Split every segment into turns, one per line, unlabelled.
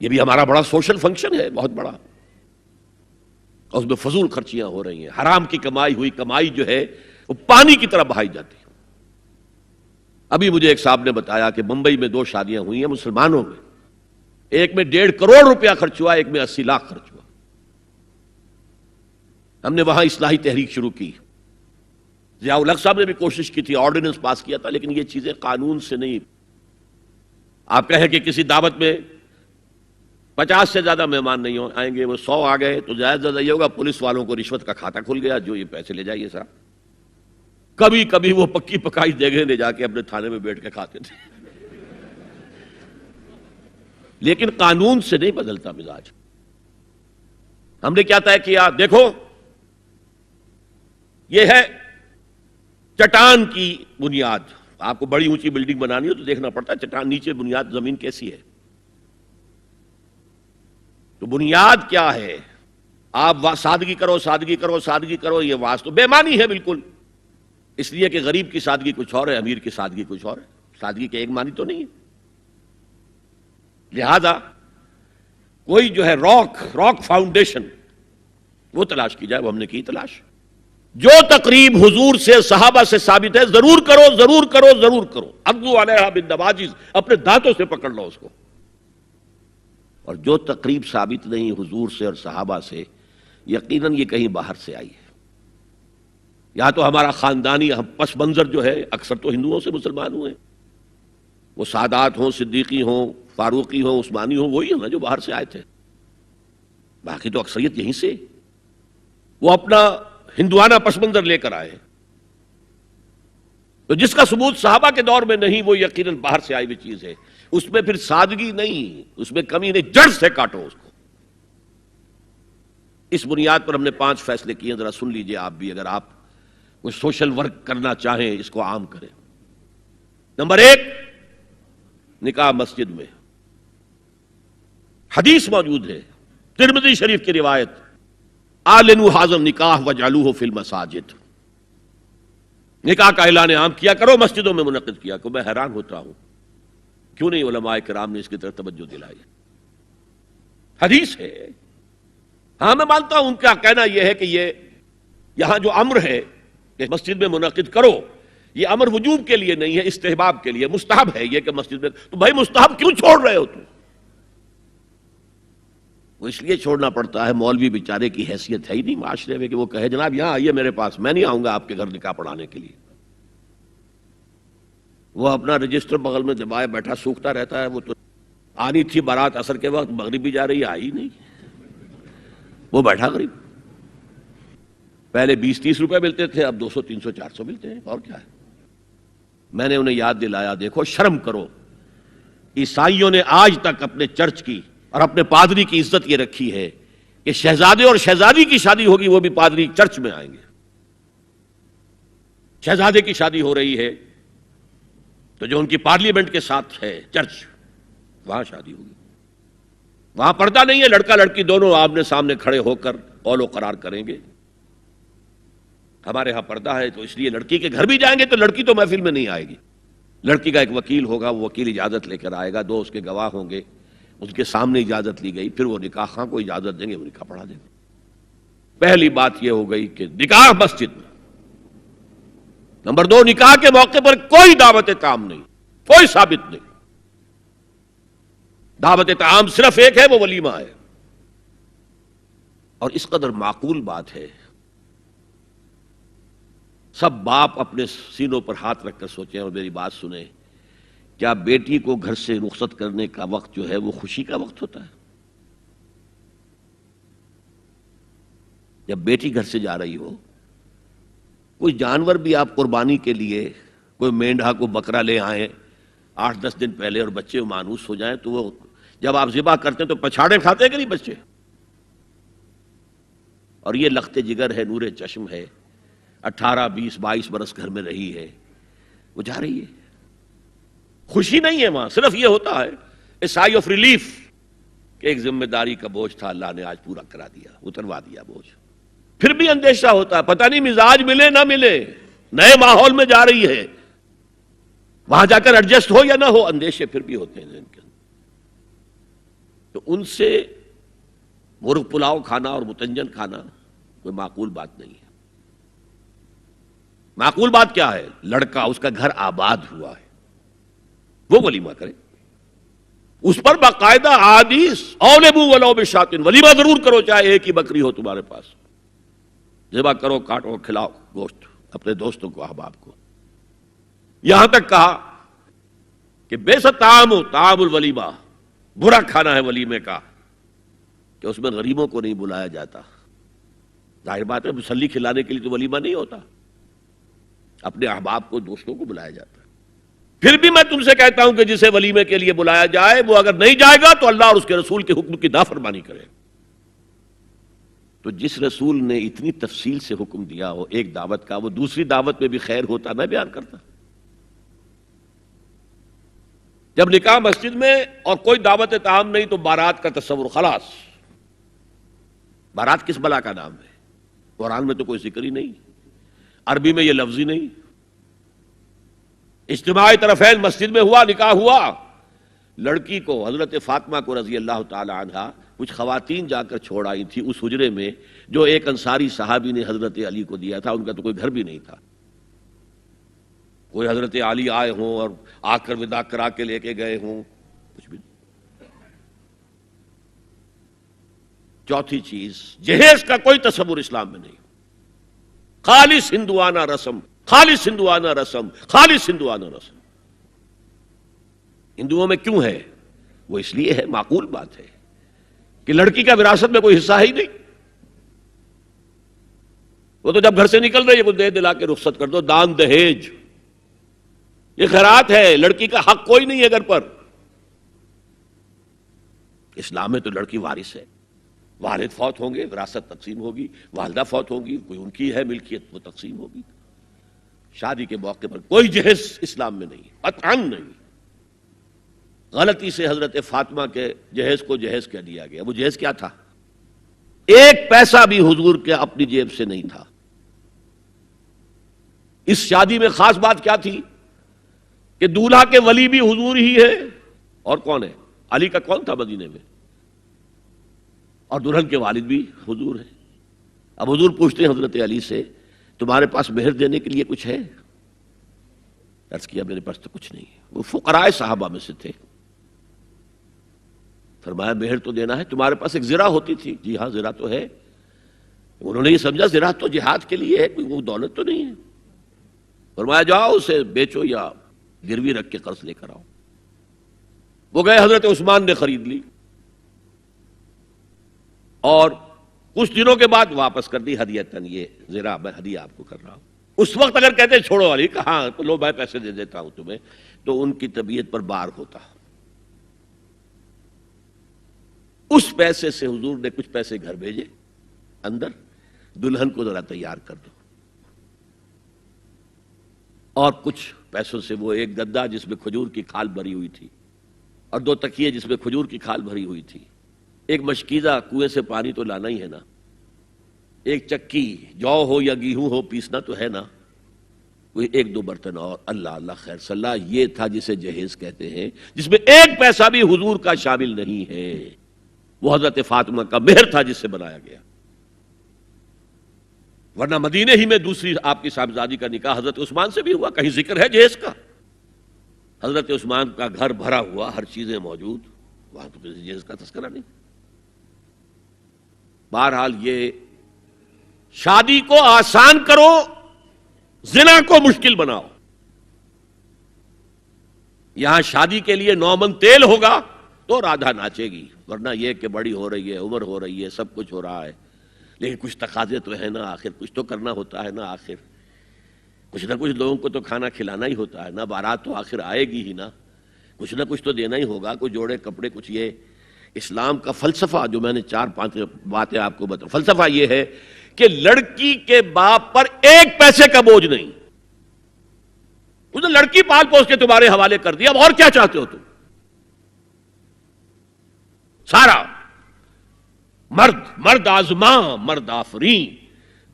یہ بھی ہمارا بڑا سوشل فنکشن ہے، بہت بڑا، اور اس میں فضول خرچیاں ہو رہی ہیں، حرام کی کمائی ہوئی کمائی جو ہے وہ پانی کی طرح بہائی جاتی ہے۔ ابھی مجھے ایک صاحب نے بتایا کہ ممبئی میں 2 شادیاں ہوئی ہیں مسلمانوں میں، ایک میں 1.5 کروڑ روپیہ خرچ ہوا، ایک میں 80 لاکھ خرچ ہوا۔ ہم نے وہاں اصلاحی تحریک شروع کی، ضیاء الحق صاحب نے بھی کوشش کی تھی، آرڈیننس پاس کیا تھا، لیکن یہ چیزیں قانون سے نہیں۔ آپ کہیں کہ کسی دعوت میں 50 سے زیادہ مہمان نہیں آئیں گے، وہ 100 آ گئے تو زیادہ زیادہ یہ ہوگا پولیس والوں کو رشوت کا کھاتا کھل گیا، جو یہ پیسے لے جائیے صاحب۔ کبھی کبھی وہ پکی پکائی جگہ لے جا کے اپنے تھانے میں بیٹھ کے کھاتے تھے، لیکن قانون سے نہیں بدلتا مزاج۔ ہم نے کیا طے کیا؟ دیکھو یہ ہے چٹان کی بنیاد۔ آپ کو بڑی اونچی بلڈنگ بنانی ہو تو دیکھنا پڑتا ہے چٹان نیچے بنیاد زمین کیسی ہے۔ تو بنیاد کیا ہے؟ آپ سادگی کرو سادگی کرو سادگی کرو، یہ واسطہ بے معنی ہے بالکل، اس لیے کہ غریب کی سادگی کچھ اور ہے، امیر کی سادگی کچھ اور ہے، سادگی کے ایک معنی تو نہیں ہے۔ لہذا کوئی جو ہے راک فاؤنڈیشن وہ تلاش کی جائے، وہ ہم نے کی تلاش۔ جو تقریب حضور سے صحابہ سے ثابت ہے ضرور کرو ضرور کرو ضرور کرو، عضوا علیہا بالنواجذ، اپنے دانتوں سے پکڑ لو اس کو۔ اور جو تقریب ثابت نہیں حضور سے اور صحابہ سے، یقیناً یہ کہیں باہر سے آئی ہے۔ یا تو ہمارا خاندانی پس منظر جو ہے، اکثر تو ہندوؤں سے مسلمان ہوئے، وہ سادات ہوں، صدیقی ہوں، فاروقی ہوں، عثمانی ہوں، وہی ہیں جو باہر سے آئے تھے، باقی تو اکثریت یہیں سے، وہ اپنا ہندوانہ پس منظر لے کر آئے۔ تو جس کا ثبوت صحابہ کے دور میں نہیں، وہ یقیناً باہر سے آئی ہوئی چیز ہے، اس میں پھر سادگی نہیں، اس میں کمی نہیں، جڑ سے کاٹو اس کو۔ اس بنیاد پر ہم نے 5 فیصلے کیے، ذرا سن لیجئے آپ بھی، اگر آپ کوئی سوشل ورک کرنا چاہیں اس کو عام کریں۔ نمبر 1، نکاح مسجد میں۔ حدیث موجود ہے، ترمذی شریف کی روایت، اعلنوا ھذا النکاح واجعلوہ فی المساجد، نکاح کا اعلان عام کیا کرو، مسجدوں میں منعقد کیا کرو۔ میں حیران ہوتا ہوں کیوں نہیں علماء کرام نے اس کی طرف توجہ دلائی۔ حدیث ہے، ہاں میں مانتا ہوں ان کا کہنا یہ ہے کہ یہ یہاں جو امر ہے کہ مسجد میں منعقد کرو، یہ امر وجوب کے لیے نہیں ہے، استحباب کے لیے، مستحب ہے یہ کہ مسجد میں۔ تو بھائی مستحب کیوں چھوڑ رہے ہو تم؟ وہ اس لیے چھوڑنا پڑتا ہے، مولوی بیچارے کی حیثیت ہے ہی نہیں معاشرے میں کہ وہ کہے جناب یہاں آئیے میرے پاس، میں نہیں آؤں گا آپ کے گھر نکاح پڑھانے کے لیے۔ وہ اپنا رجسٹر بغل میں دبائے بیٹھا سوکھتا رہتا ہے۔ وہ تو آنی تھی بارات عصر کے وقت، مغرب بھی جا رہی ہے، آئی نہیں، وہ بیٹھا غریب۔ پہلے 20-30 روپے ملتے تھے، اب 200 300 400 ملتے ہیں، اور کیا ہے۔ میں نے انہیں یاد دلایا، دیکھو شرم کرو، عیسائیوں نے آج تک اپنے چرچ کی اور اپنے پادری کی عزت یہ رکھی ہے کہ شہزادے اور شہزادی کی شادی ہوگی وہ بھی پادری چرچ میں آئیں گے۔ شہزادے کی شادی ہو رہی ہے تو جو ان کی پارلیمنٹ کے ساتھ ہے چرچ، وہاں شادی ہوگی، وہاں پردہ نہیں ہے، لڑکا لڑکی دونوں آمنے سامنے کھڑے ہو کر قول و قرار کریں گے۔ ہمارے ہاں پردہ ہے تو اس لیے لڑکی کے گھر بھی جائیں گے تو لڑکی تو محفل میں نہیں آئے گی، لڑکی کا ایک وکیل ہوگا، وہ وکیل اجازت لے کر آئے گا، 2 اس کے گواہ ہوں گے، اس کے سامنے اجازت لی گئی، پھر وہ نکاح خواہ کو اجازت دیں گے، وہ نکاح پڑھا دیں گے۔ پہلی بات یہ ہو گئی کہ نکاح مسجد میں۔ نمبر 2، نکاح کے موقع پر کوئی دعوت طعام نہیں، کوئی ثابت نہیں۔ دعوت طعام صرف ایک ہے، وہ ولیمہ ہے، اور اس قدر معقول بات ہے، سب باپ اپنے سینوں پر ہاتھ رکھ کر سوچیں اور میری بات سنیں، کیا بیٹی کو گھر سے رخصت کرنے کا وقت جو ہے وہ خوشی کا وقت ہوتا ہے؟ جب بیٹی گھر سے جا رہی ہو، کوئی جانور بھی آپ قربانی کے لیے، کوئی مینڈھا کو بکرا لے آئیں 8-10 دن پہلے اور بچے مانوس ہو جائیں تو وہ جب آپ ذبح کرتے ہیں تو پچھاڑے کھاتے ہیں کہ نہیں بچے؟ اور یہ لخت جگر ہے، نور چشم ہے، 18 20 22 برس گھر میں رہی ہے، وہ جا رہی ہے، خوشی نہیں ہے وہاں، صرف یہ ہوتا ہے اے سائی آف ریلیف کہ ایک ذمہ داری کا بوجھ تھا، اللہ نے آج پورا کرا دیا، اتروا دیا بوجھ۔ پھر بھی اندیشہ ہوتا ہے، پتہ نہیں مزاج ملے نہ ملے، نئے ماحول میں جا رہی ہے، وہاں جا کر ایڈجسٹ ہو یا نہ ہو، اندیشے پھر بھی ہوتے ہیں ذہن کے اندر۔ تو ان سے مرغ پلاؤ کھانا اور متنجن کھانا کوئی معقول بات نہیں ہے۔ معقول بات کیا ہے؟ لڑکا اس کا گھر آباد ہوا ہے وہ ولیمہ کرے، اس پر باقاعدہ حدیث اولبو ولو بشاتن، ولیمہ ضرور کرو چاہے ایک ہی بکری ہو تمہارے پاس، ذبح کرو، کاٹو، کھلاؤ گوشت اپنے دوستوں کو، احباب کو۔ یہاں تک کہا کہ بیسا طعام الولیمہ، برا کھانا ہے ولیمے کا کہ اس میں غریبوں کو نہیں بلایا جاتا۔ ظاہر بات ہے مسلی کھلانے کے لیے تو ولیمہ نہیں ہوتا، اپنے احباب کو، دوستوں کو بلایا جاتا ہے۔ پھر بھی میں تم سے کہتا ہوں کہ جسے ولیمے کے لیے بلایا جائے وہ اگر نہیں جائے گا تو اللہ اور اس کے رسول کے حکم کی نافرمانی کرے۔ تو جس رسول نے اتنی تفصیل سے حکم دیا ہو ایک دعوت کا، وہ دوسری دعوت میں بھی خیر ہوتا میں بیان کرتا۔ جب نکاح مسجد میں اور کوئی دعوت طعام نہیں تو بارات کا تصور، خلاص۔ بارات کس بلا کا نام ہے؟ قرآن میں تو کوئی ذکر ہی نہیں، عربی میں یہ لفظ ہی نہیں۔ اجتماعی طرفین مسجد میں ہوا، نکاح ہوا، لڑکی کو، حضرت فاطمہ کو رضی اللہ تعالی عنہا کچھ خواتین جا کر چھوڑ آئی تھی اس حجرے میں جو ایک انصاری صحابی نے حضرت علی کو دیا تھا، ان کا تو کوئی گھر بھی نہیں تھا۔ کوئی حضرت علی آئے ہوں اور آ کر وداع کرا کے لے کے گئے ہوں، کچھ بھی نہیں۔ چوتھی چیز، جہیز کا کوئی تصور اسلام میں نہیں، خالص ہندوانہ رسم، خالص ہندوانہ رسم، خالص ہندوانہ رسم۔ ہندوؤں میں کیوں ہے؟ وہ اس لیے ہے، معقول بات ہے کہ لڑکی کا وراثت میں کوئی حصہ ہی نہیں، وہ تو جب گھر سے نکل رہی ہے وہ دے دلا کے رخصت کر دو، دان دہیج، یہ خیرات ہے، لڑکی کا حق کوئی نہیں ہے گھر پر۔ اسلام میں تو لڑکی وارث ہے، والد فوت ہوں گے وراثت تقسیم ہوگی، والدہ فوت ہوگی کوئی ان کی ہے ملکیت وہ تقسیم ہوگی۔ شادی کے موقع پر کوئی جہیز اسلام میں نہیں، قطعاً نہیں۔ غلطی سے حضرت فاطمہ کے جہیز کو جہیز کہہ دیا گیا، وہ جہیز کیا تھا؟ ایک پیسہ بھی حضور کے اپنی جیب سے نہیں تھا۔ اس شادی میں خاص بات کیا تھی کہ دولہا کے ولی بھی حضور ہی ہے، اور کون ہے؟ علی کا کون تھا مدینے میں؟ اور دلہن کے والد بھی حضور ہیں۔ اب حضور پوچھتے ہیں حضرت علی سے تمہارے پاس مہر دینے کے لیے کچھ ہے؟ عرض کیا میرے پاس تو کچھ نہیں ہے۔ وہ فقراء صحابہ میں سے تھے۔ فرمایا مہر تو دینا ہے، تمہارے پاس ایک زرہ ہوتی تھی؟ جی ہاں زرہ تو ہے۔ انہوں نے یہ سمجھا زرہ تو جہاد کے لیے ہے، کوئی وہ دولت تو نہیں ہے۔ فرمایا جاؤ اسے بیچو یا گروی رکھ کے قرض لے کر آؤ۔ وہ گئے، حضرت عثمان نے خرید لی اور کچھ دنوں کے بعد واپس کر دی ہدیتاً، یہ زرہ میں ہدیہ آپ کو کر رہا ہوں۔ اس وقت اگر کہتے چھوڑو علی، کہاں لو میں پیسے دے دیتا ہوں تمہیں، تو ان کی طبیعت پر بار ہوتا۔ اس پیسے سے حضور نے کچھ پیسے گھر بھیجے اندر، دلہن کو ذرا تیار کر دو، اور کچھ پیسوں سے وہ ایک گدا جس میں کھجور کی کھال بھری ہوئی تھی اور 2 تکیے جس میں کھجور کی کھال بھری ہوئی تھی، ایک مشکیزہ، کنویں سے پانی تو لانا ہی ہے نا، ایک چکی، جو ہو یا گیہوں ہو پیسنا تو ہے نا، کوئی 1-2 برتن اور، اللہ اللہ خیر صلی اللہ، یہ تھا جسے جہیز کہتے ہیں، جس میں ایک پیسہ بھی حضور کا شامل نہیں ہے۔ وہ حضرت فاطمہ کا مہر تھا جس سے بنایا گیا، ورنہ مدینے ہی میں دوسری آپ کی صاحبزادی کا نکاح حضرت عثمان سے بھی ہوا، کہیں ذکر ہے جہیز کا؟ حضرت عثمان کا گھر بھرا ہوا، ہر چیزیں موجود، وہاں تو کسی جہیز کا تذکرہ نہیں۔ بہرحال یہ شادی کو آسان کرو، زنا کو مشکل بناؤ۔ یہاں شادی کے لیے 9 من تیل ہوگا تو رادھا ناچے گی، ورنہ یہ کہ بڑی ہو رہی ہے، عمر ہو رہی ہے، سب کچھ ہو رہا ہے، لیکن کچھ تقاضے تو ہے نا، آخر کچھ تو کرنا ہوتا ہے نا، آخر کچھ نہ کچھ لوگوں کو تو کھانا کھلانا ہی ہوتا ہے نا، بارات تو آخر آئے گی ہی نا، کچھ نہ کچھ تو دینا ہی ہوگا، کوئی جوڑے کپڑے، کچھ۔ یہ اسلام کا فلسفہ جو میں نے 4-5 باتیں آپ کو بتا، فلسفہ یہ ہے کہ لڑکی کے باپ پر ایک پیسے کا بوجھ نہیں، اس نے لڑکی پال پوس کے تمہارے حوالے کر دیا، اب اور کیا چاہتے ہو تم؟ سارا مرد آزماں، مرد آفرین،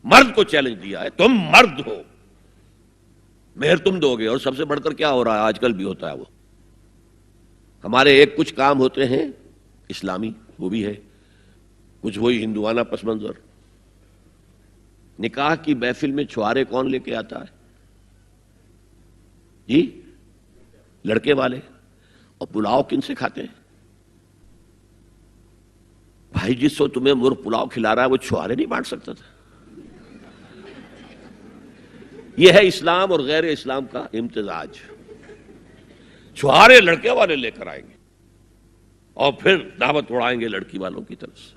مرد کو چیلنج دیا ہے، تم مرد ہو، مہر تم دو گے۔ اور سب سے بڑھ کر کیا ہو رہا ہے آج کل بھی ہوتا ہے، وہ ہمارے ایک کچھ کام ہوتے ہیں اسلامی وہ بھی ہے، کچھ وہی ہندوانہ پس منظر۔ نکاح کی محفل میں چھوارے کون لے کے آتا ہے؟ جی لڑکے والے۔ اور پلاؤ کن سے کھاتے ہیں؟ بھائی جس کو تمہیں مرغ پلاؤ کھلا رہا ہے وہ چھوارے نہیں بانٹ سکتا تھا؟ یہ ہے اسلام اور غیر اسلام کا امتزاج۔ چھوارے لڑکے والے لے کر آئیں گے اور پھر دعوت اڑائیں گے لڑکی والوں کی طرف سے۔